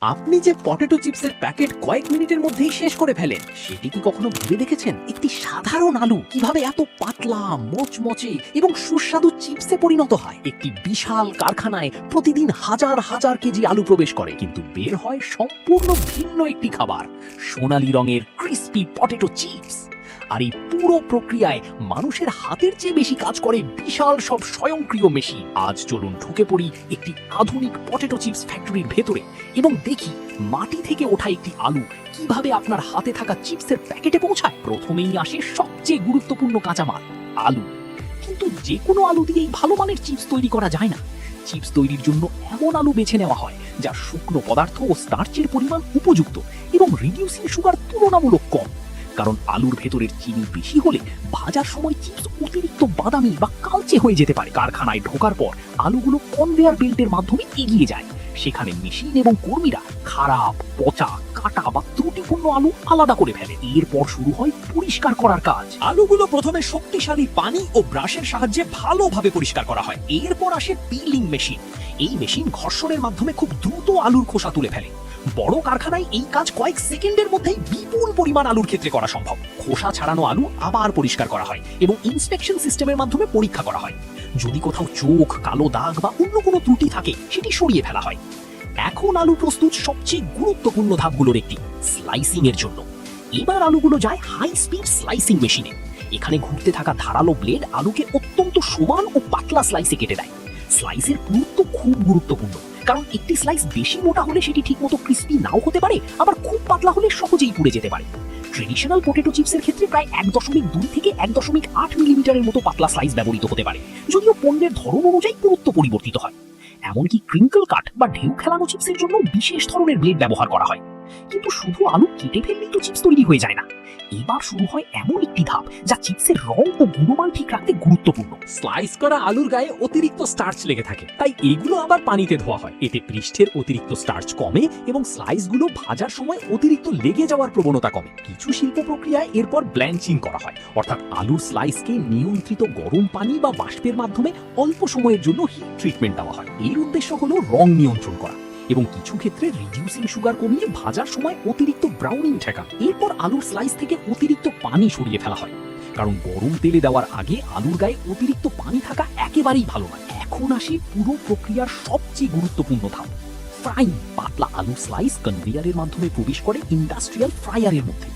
আপনি যে পটেটো চিপসের প্যাকেট কয়েক মিনিটের মধ্যেই শেষ করে ফেলেন, সেটি কি কখনো ভেবে দেখেছেন একটি সাধারণ আলু কিভাবে এত পাতলা, মচমচে এবং সুস্বাদু চিপসে পরিণত হয়? একটি বিশাল কারখানায় প্রতিদিন হাজার হাজার কেজি আলু প্রবেশ করে, কিন্তু বের হয় সম্পূর্ণ ভিন্ন একটি খাবার, সোনালী রঙের ক্রিস্পি পটেটো চিপস। আর এই পুরো প্রক্রিয়ায় মানুষের হাতের চেয়ে বেশি কাজ করে বিশাল সব স্বয়ংক্রিয় মেশিন। আজ চলুন ঢুকে পড়ি একটি আধুনিক পটেটো চিপস ফ্যাক্টরির ভেতরে এবং দেখি মাটি থেকে ওঠা একটি আলু কিভাবে আপনার হাতে থাকা চিপসের প্যাকেটে পৌঁছায়। প্রথমেই আসে সবচেয়ে গুরুত্বপূর্ণ কাঁচামাল, আলু। কিন্তু যে কোনো আলু দিয়েই ভালো মানের চিপস তৈরি করা যায় না। চিপস তৈরির জন্য এমন আলু বেছে নেওয়া হয় যার শুকনো পদার্থ ও স্টার্চের পরিমাণ উপযুক্ত এবং রিডিউসিং সুগার তুলনামূলক কম। কারণ আলুর ভেতরের চিনি বেশি হলে ভাজার সময় চিপস অতিরিক্ত বাদামি বা কালচে হয়ে যেতে পারে। কারখানায় ঢোকার পর আলুগুলো কনভেয়ার বেল্টের মাধ্যমে এগিয়ে যায়। সেখানে মেশিন এবং কর্মীরা খারাপ, পচা, কাটা বা ত্রুটিপূর্ণ আলু আলাদা করে ফেলে। এরপর শুরু হয় পরিষ্কার করার কাজ। আলুগুলো প্রথমে শক্তিশালী পানি ও ব্রাশের সাহায্যে ভালোভাবে পরিষ্কার করা হয়। এরপর আসে পিলিং মেশিন। এই মেশিন ঘর্ষণের মাধ্যমে খুব দ্রুত আলুর খোসা তুলে ফেলে। বড় কারখানায় এই কাজ কয়েক সেকেন্ডের মধ্যেই বিপুল পরিমাণ আলুর ক্ষেত্রে করা সম্ভব। খোসা ছাড়ানো আলু আবার পরিষ্কার করা হয় এবং ইন্সপেকশন সিস্টেমের মাধ্যমে পরীক্ষা করা হয়। যদি কোথাও চোখ, কালো দাগ বা অন্য কোনো ত্রুটি থাকে, সেটি সরিয়ে ফেলা হয়। এখন আলু প্রস্তুত সবচেয়ে গুরুত্বপূর্ণ ধাপগুলোর একটি, স্লাইসিং এর জন্য। এবার আলুগুলো যায় হাই স্পিড স্লাইসিং মেশিনে। এখানে ঘুরতে থাকা ধারালো ব্লেড আলুকে অত্যন্ত সমান ও পাতলা স্লাইসে কেটে দেয়। স্লাইসের পুরুত্ব খুব গুরুত্বপূর্ণ, কারণ একটি স্লাইস বেশি মোটা হলে সেটি ঠিকমতো ক্রিস্পি নাও হতে পারে, আবার খুব পাতলা হলে সহজেই পুড়ে যেতে পারে। ট্রেডিশনাল পটেটো চিপসের ক্ষেত্রে প্রায় 1.2 থেকে 1.8 মিলিমিটারের মতো পাতলা স্লাইস ব্যবহৃত হতে পারে, যদিও পণ্যের ধরন অনুযায়ী পুরুত্ব পরিবর্তিত হয়। এমনকি ক্রিঙ্কল কাট বা ঢেউ খেলানো চিপসের জন্য বিশেষ ধরনের ব্লেড ব্যবহার করা হয়। কিন্তু শুধু আলু কেটে ফেললেই তো চিপস তৈরি হয়ে যায় না। এবার শুরু হয় এমন একটি ধাপ যা চিপসের রং ও গুণমান ঠিক রাখতে গুরুত্বপূর্ণ। স্লাইস করা আলুর গায়ে অতিরিক্ত স্টার্চ লেগে থাকে, তাই এগুলো আবার পানিতে ধোয়া হয়। এতে পৃষ্ঠের অতিরিক্ত স্টার্চ কমে এবং স্লাইসগুলো ভাজার সময় অতিরিক্ত লেগে যাওয়ার প্রবণতা কমে। কিছু শিল্প প্রক্রিয়ায় এরপর ব্ল্যাঞ্চিং করা হয়, অর্থাৎ আলুর স্লাইসকে নিয়ন্ত্রিত গরম পানি বা বাষ্পের মাধ্যমে অল্প সময়ের জন্য হিট ট্রিটমেন্ট দেওয়া হয়। এর উদ্দেশ্য হলো রং নিয়ন্ত্রণ করা এবং কিছু ক্ষেত্রে রিডিউসিং সুগার কমিয়ে ভাজার সময় অতিরিক্ত ব্রাউনিং ঠেকানো। এরপর আলুর স্লাইস থেকে অতিরিক্ত পানি সরিয়ে ফেলা হয়, কারণ গরম তেলে দেওয়ার আগে আলুর গায়ে অতিরিক্ত পানি থাকা একেবারেই ভালো নয়। এখন আসে পুরো প্রক্রিয়ার সবচেয়ে গুরুত্বপূর্ণ ধাপ, ফ্রাইং। পাতলা আলুর স্লাইস কনভেয়ারের মাধ্যমে প্রবেশ করে ইন্ডাস্ট্রিয়াল ফ্রায়ারের মধ্যে।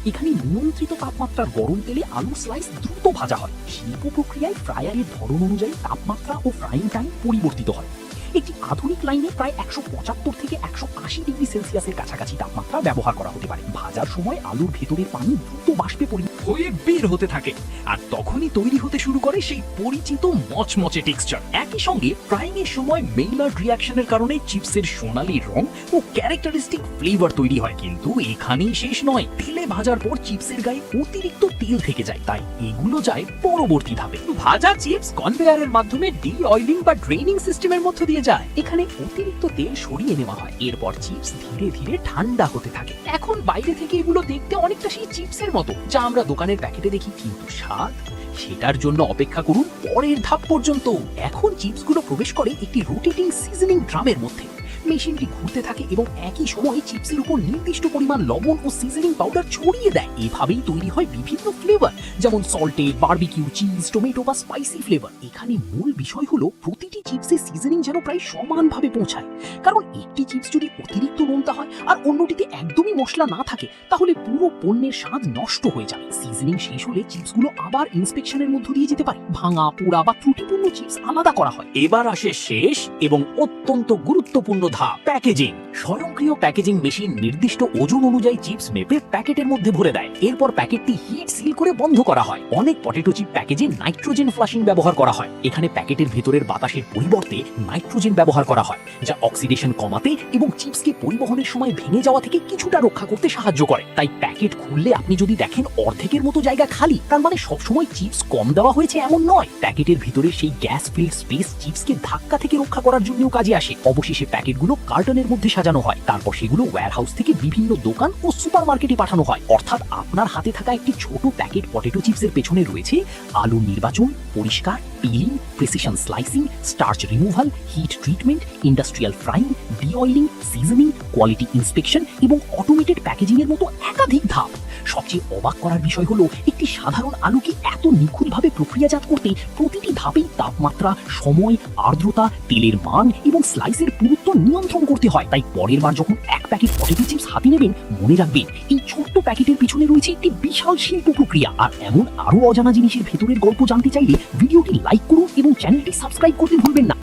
এখানে নিয়ন্ত্রিত তাপমাত্রার গরম তেলে আলুর স্লাইস দ্রুত ভাজা হয়। শিল্প প্রক্রিয়ায় ফ্রায়ারের ধরন অনুযায়ী তাপমাত্রা ও ফ্রাইং টাইম পরিবর্তিত হয়। একটি আধুনিক লাইনে প্রায় 175 থেকে 180 ডিগ্রি সেলসিয়াসের কাছাকাছি তাপমাত্রা ব্যবহার করা হতে পারে। ভাজার সময় আলুর ভেতরের পানি দ্রুত বাষ্পে হয়ে বের হতে থাকে, আর তখনই তৈরি হতে শুরু করে সেই পরিচিত মচমচে টেক্সচার। একই সঙ্গে ফ্রাইং এর সময় মেইলার্ড রিঅ্যাকশনের কারণে চিপসের সোনালী রং ও ক্যারেক্টারিস্টিক ফ্লেভার তৈরি হয়। কিন্তু এখানেই শেষ নয়, তেলে ভাজার পর চিপসের গায়ে অতিরিক্ত তেল থেকে যায়, তাই এগুলো যায় পরবর্তী ধাপে। ভাজা চিপস কনভেয়ারের মাধ্যমে ডি অয়েলিং বা ড্রেনিং সিস্টেমের মধ্য দিয়ে যায়। এখানে অতিরিক্ত তেল সরিয়ে নেওয়া হয়। এরপর চিপস ধীরে ধীরে ঠান্ডা হতে থাকে। এখন বাইরে থেকে এগুলো দেখতে অনেকটা সেই চিপসের মতো যা আমরা দোকানের প্যাকেটে দেখি, কিন্তু স্বাদ, সেটার জন্য অপেক্ষা করুন পরের ধাপ পর্যন্ত। এখন চিপসগুলো প্রবেশ করে একটি রোটেটিং সিজনিং ড্রামের মধ্যে। মেশিনটি ঘুরতে থাকে এবং একই সময়ে চিপসের উপর নির্দিষ্ট পরিমাণ লবণ ও সিজনিং পাউডার ছড়িয়ে দেয়। এভাবেই তৈরি হয় বিভিন্ন ফ্লেভার, যেমন সল্টেড, বারবিকিউ, চিজ, টমেটো বা স্পাইসি ফ্লেভার। এখানে মূল বিষয় হলো প্রতিটি চিপসে সিজনিং যেন প্রায় সমানভাবে পৌঁছায়, কারণ একটি চিপস যদি অতিরিক্ত নোনতা হয় আর অন্যটিতে একদমই মশলা না থাকে, তাহলে পুরো পণ্যের স্বাদ নষ্ট হয়ে যাবে। সিজনিং শেষ হলে চিপসগুলো আবার ইন্সপেকশনের মধ্য দিয়ে যেতে পারে। ভাঙা, পোড়া বা ত্রুটিপূর্ণ চিপস আলাদা করা হয়। এবার আসে শেষ এবং অত্যন্ত গুরুত্বপূর্ণ ধাপ, প্যাকেজিং। স্বয়ংক্রিয় প্যাকেজিং মেশিন নির্দিষ্ট ওজন অনুযায়ী চিপস মেপে প্যাকেটের মধ্যে ভরে দেয়। এরপর প্যাকেটটি হিট সিল করে বন্ধ করা হয়। অনেক পটেটো চিপ প্যাকেজে নাইট্রোজেন ফ্লাশিং ব্যবহার করা হয়। এখানে প্যাকেটের ভেতরের বাতাসের পরিবর্তে নাইট্রোজেন ব্যবহার করা হয়, যা অক্সিডেশন কমাতে এবং চিপসকে পরিবহনের সময় ভেঙে যাওয়া থেকে কিছুটা রক্ষা করতে সাহায্য করে। তাই প্যাকেট খুললে আপনি যদি দেখেন অর্ধেকের মতো জায়গা খালি, তার মানে সবসময় চিপস কম দেওয়া হয়েছে এমন নয়। প্যাকেটের ভিতরে সেই গ্যাস ফিল্ড স্পেস চিপসকে ধাক্কা থেকে রক্ষা করার জন্যও কাজে আসে। অবশেষে প্যাকেটগুলো কার্টনের মধ্যে সাজানো হয়। তারপর সেগুলো ওয়্যারহাউস থেকে বিভিন্ন দোকান ও সুপারমার্কেটে পাঠানো হয়। অর্থাৎ আপনার হাতে থাকা একটি ছোট প্যাকেট পটেটো চিপসের পেছনে রয়েছে আলু নির্বাচন, পরিষ্কার, peeling, precision slicing, starch removal, hit treatment, industrial frying, D oiling, seasoning, quality inspection এবং অটোমেটেড প্যাকেজিং এর মতো একাধিক ধাপ। সবচেয়ে অবাক করার বিষয় হলো একটি সাধারণ আলুকে এত নিখুঁতভাবে প্রক্রিয়াজাত করতে প্রতিটি ধাপেই তাপমাত্রা, সময়, আর্দ্রতা, তেলের মান এবং স্লাইসের পুরুত্ব নিয়ন্ত্রণ করতে হয়। তাই পরের বার যখন এক প্যাকেট পটেটো চিপস হাতে নেবেন, মনে রাখবেন এই ছোট্ট প্যাকেটের পিছনে রয়েছে একটি বিশাল শিল্প প্রক্রিয়া। আর এমন আরো অজানা জিনিসের ভেতরের গল্প জানতে চাইলে ভিডিওটি লাইক করুন এবং চ্যানেলটি সাবস্ক্রাইব করতে ভুলবেন না।